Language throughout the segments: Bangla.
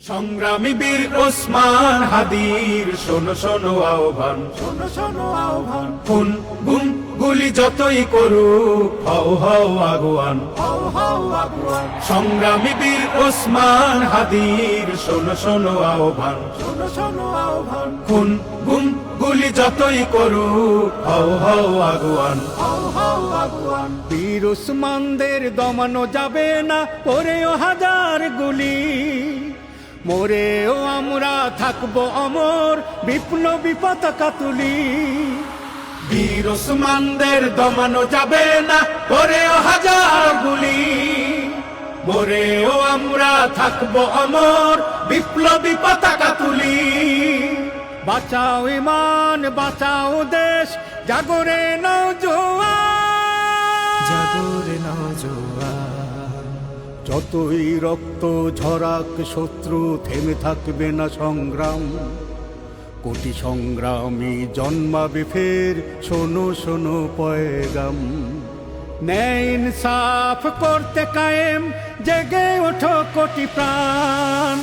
সংগ্রামী বীর ওসমান হাদির শোনো শোনো আহ্বান, শোনো শোনো আহ্বান। খুন গুম গুলি যতই করুক হও হও আগুয়ান, হও হও আগুয়ান। সংগ্রামী বীর ওসমান হাদির শোনো শোনো আহ্বান, শোনো শোনো আহ্বান। খুন গুম গুলি যতই করুক হও হও আগুয়ান, হও হও আগুয়ান। বীর ওসমানদের দমানো যাবে না, পরেও হাজার গুলি, মরেও আমরা থাকবো অমর, বিপ্লবী পতাকা তুলি। বীর ওসমানদের দমানো যাবে না, করেও হাজার গুলি, মরেও আমরা থাকবো অমর, বিপ্লবী পতাকা তুলি। বাঁচাও ইমান, বাঁচাও দেশ, জাগরে নওজোয়ান, জাগরে নওজোয়ান। যতই রক্ত ঝরাক শত্রু, থেমে থাকবে না সংগ্রাম। কোটি সংগ্রামী জন্মাবে ফের, শোনো শোনো পয়গাম। ন্যায় ইনসাফ করতে কায়েম, জেগে ওঠো কোটি প্রাণ।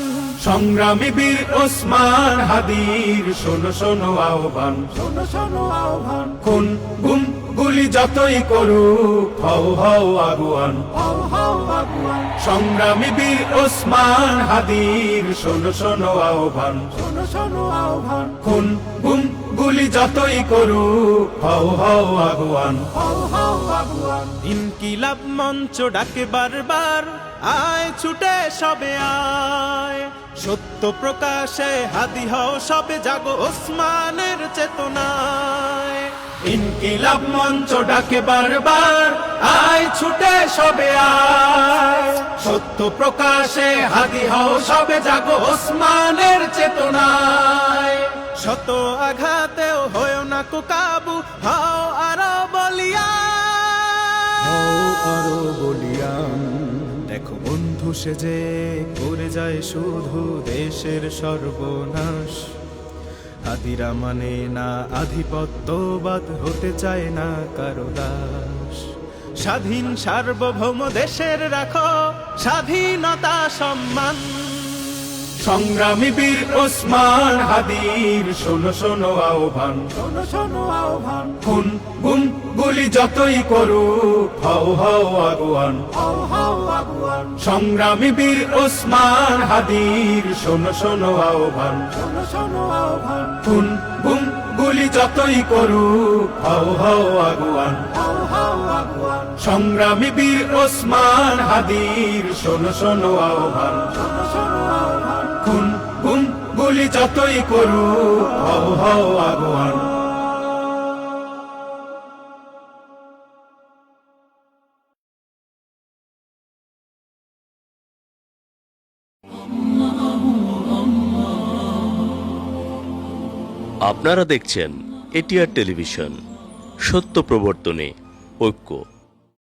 সংগ্রামী বীর ওসমান হাদির শোনো শোনো আহ্বান, শোনো শোনো আহ্বান। খুন গুম গুলি যতই করুক হও হও আগুয়ান, হও হও আগুয়ান। সংগ্রামী বীর ওসমান হাদির শোনো শোনো আহ্বান, শোনো শোনো আহ্বান। খুন গুম গুলি যতই করুক হও হও আগুয়ান, হও হও আগুয়ান। ইনকিলাব মঞ্চ ডাকে বারবার, আয় ছুটে সবে আয়, সত্য প্রকাশে হাদি হও সবে, জাগো ওসমানের চেতনায়। ইনকিলাব মঞ্চ ডাকে বারবার, আয় ছুটে সবে আয়, সত্য প্রকাশে হাদি হও সবে, জাগো ওসমানের চেতনায়। শত আঘাতেও হয় না কো কাবু, হও আরো বলিয়ান, হও আরো বলিয়ান। দেখো বন্ধু সেজে করে যায় শুধু দেশের সর্বনাশ। হাদিরা মানে না আধিপত্যবাদ, হতে চায় না কারো দাস। স্বাধীন সার্বভৌম দেশের রাখো স্বাধীনতা সম্মান। সংগ্রামী বীর ওসমান হাদির শোনো শোনো আহ্বান, শোনো শোনো আহ্বান। খুন গুম গুলি যতই করুক হও হও আগুয়ান, হও হও আগুয়ান। সংগ্রামী বীর ওসমান হাদির শোনো শোনো আহ্বান, শোনো শোনো আহ্বান। খুন গুম গুলি যতই করুক হও হও আগুয়ান, হও হও আগুয়ান। সংগ্রামী বীর ওসমান হাদির শোনো শোনো আহ্বান, শোনো শোনো আহ্বান। খুন গুম গুলি যতই করুক হও হও আগুয়ান। আপনারা দেখছেন এটিআর টেলিভিশন, সত্য প্রবর্তনে ঐক্য।